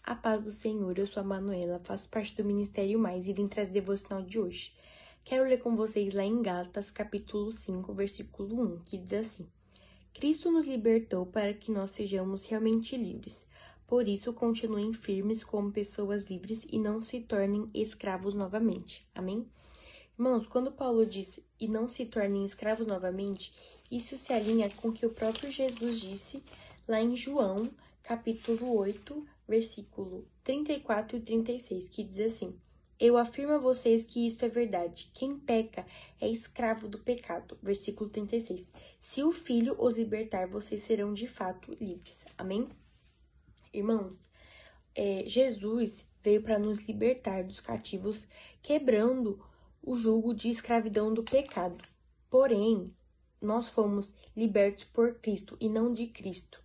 A paz do Senhor, eu sou a Manuela, faço parte do Ministério Mais e vim trazer o devocional de hoje. Quero ler com vocês lá em Gálatas, capítulo 5, versículo 1, que diz assim: Cristo nos libertou para que nós sejamos realmente livres. Por isso, continuem firmes como pessoas livres e não se tornem escravos novamente. Amém? Irmãos, quando Paulo diz e não se tornem escravos novamente, isso se alinha com o que o próprio Jesus disse lá em João, capítulo 8, versículo 34 e 36, que diz assim: Eu afirmo a vocês que isto é verdade. Quem peca é escravo do pecado. Versículo 36. Se o Filho os libertar, vocês serão de fato livres. Amém? Irmãos, Jesus veio para nos libertar dos cativos, quebrando o jugo de escravidão do pecado. Porém, nós fomos libertos por Cristo e não de Cristo.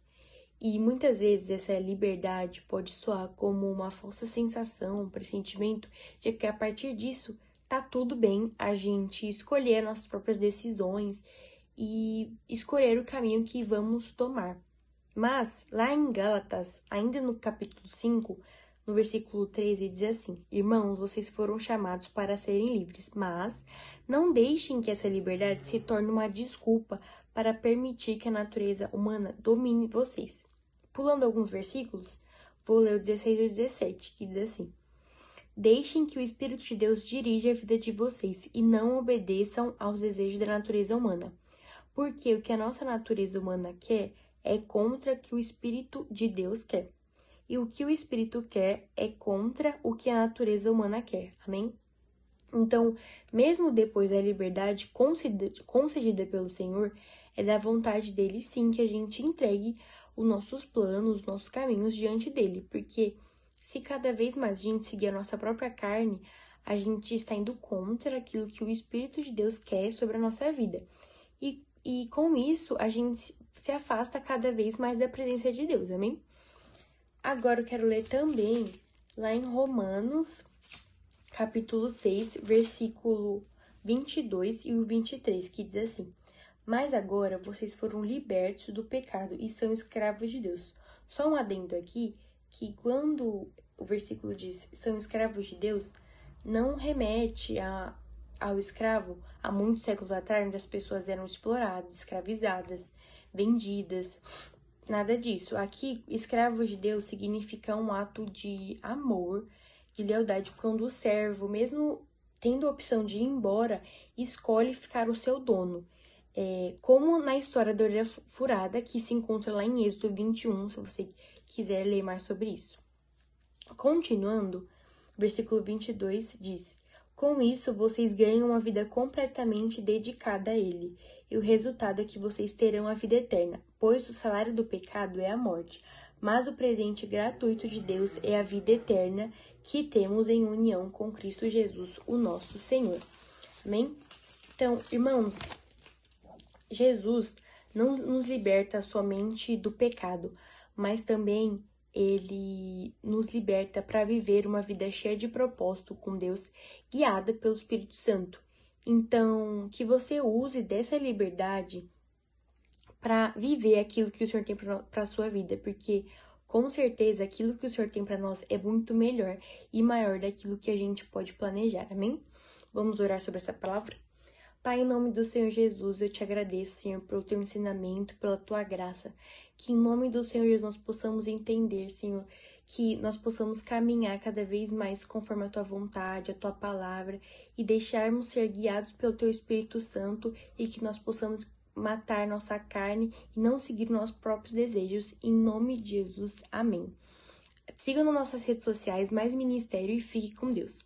E muitas vezes essa liberdade pode soar como uma falsa sensação, um pressentimento de que a partir disso tá tudo bem a gente escolher nossas próprias decisões e escolher o caminho que vamos tomar. Mas lá em Gálatas, ainda no capítulo 5, no versículo 13, diz assim: Irmãos, vocês foram chamados para serem livres, mas não deixem que essa liberdade se torne uma desculpa para permitir que a natureza humana domine vocês. Pulando alguns versículos, vou ler o 16 e o 17, que diz assim: Deixem que o Espírito de Deus dirija a vida de vocês e não obedeçam aos desejos da natureza humana, porque o que a nossa natureza humana quer é contra o que o Espírito de Deus quer. E o que o Espírito quer é contra o que a natureza humana quer. Amém? Então, mesmo depois da liberdade concedida pelo Senhor, é da vontade dele sim que a gente entregue os nossos planos, os nossos caminhos diante dele. Porque se cada vez mais a gente seguir a nossa própria carne, a gente está indo contra aquilo que o Espírito de Deus quer sobre a nossa vida. E com isso, a gente se afasta cada vez mais da presença de Deus, amém? Agora eu quero ler também lá em Romanos, capítulo 6, versículo 22 e o 23, que diz assim: Mas agora vocês foram libertos do pecado e são escravos de Deus. Só um adendo aqui, que quando o versículo diz são escravos de Deus, não remete ao escravo há muitos séculos atrás, onde as pessoas eram exploradas, escravizadas, vendidas. Nada disso. Aqui, escravo de Deus significa um ato de amor, de lealdade, quando o servo, mesmo tendo a opção de ir embora, escolhe ficar o seu dono. Como na história da orelha furada, que se encontra lá em Êxodo 21, se você quiser ler mais sobre isso. Continuando, versículo 22 diz: Com isso, vocês ganham uma vida completamente dedicada a Ele, e o resultado é que vocês terão a vida eterna, pois o salário do pecado é a morte, mas o presente gratuito de Deus é a vida eterna que temos em união com Cristo Jesus, o nosso Senhor. Amém? Então, irmãos, Jesus não nos liberta somente do pecado, mas também ele nos liberta para viver uma vida cheia de propósito com Deus, guiada pelo Espírito Santo. Então, que você use dessa liberdade para viver aquilo que o Senhor tem para a sua vida, porque com certeza aquilo que o Senhor tem para nós é muito melhor e maior daquilo que a gente pode planejar, amém? Vamos orar sobre essa palavra? Pai, em nome do Senhor Jesus, eu te agradeço, Senhor, pelo teu ensinamento, pela tua graça. Que em nome do Senhor Jesus nós possamos entender, Senhor, que nós possamos caminhar cada vez mais conforme a tua vontade, a tua palavra, e deixarmos ser guiados pelo teu Espírito Santo e que nós possamos matar nossa carne e não seguir nossos próprios desejos. Em nome de Jesus, amém. Siga nas nossas redes sociais, Mais Ministério, e fique com Deus.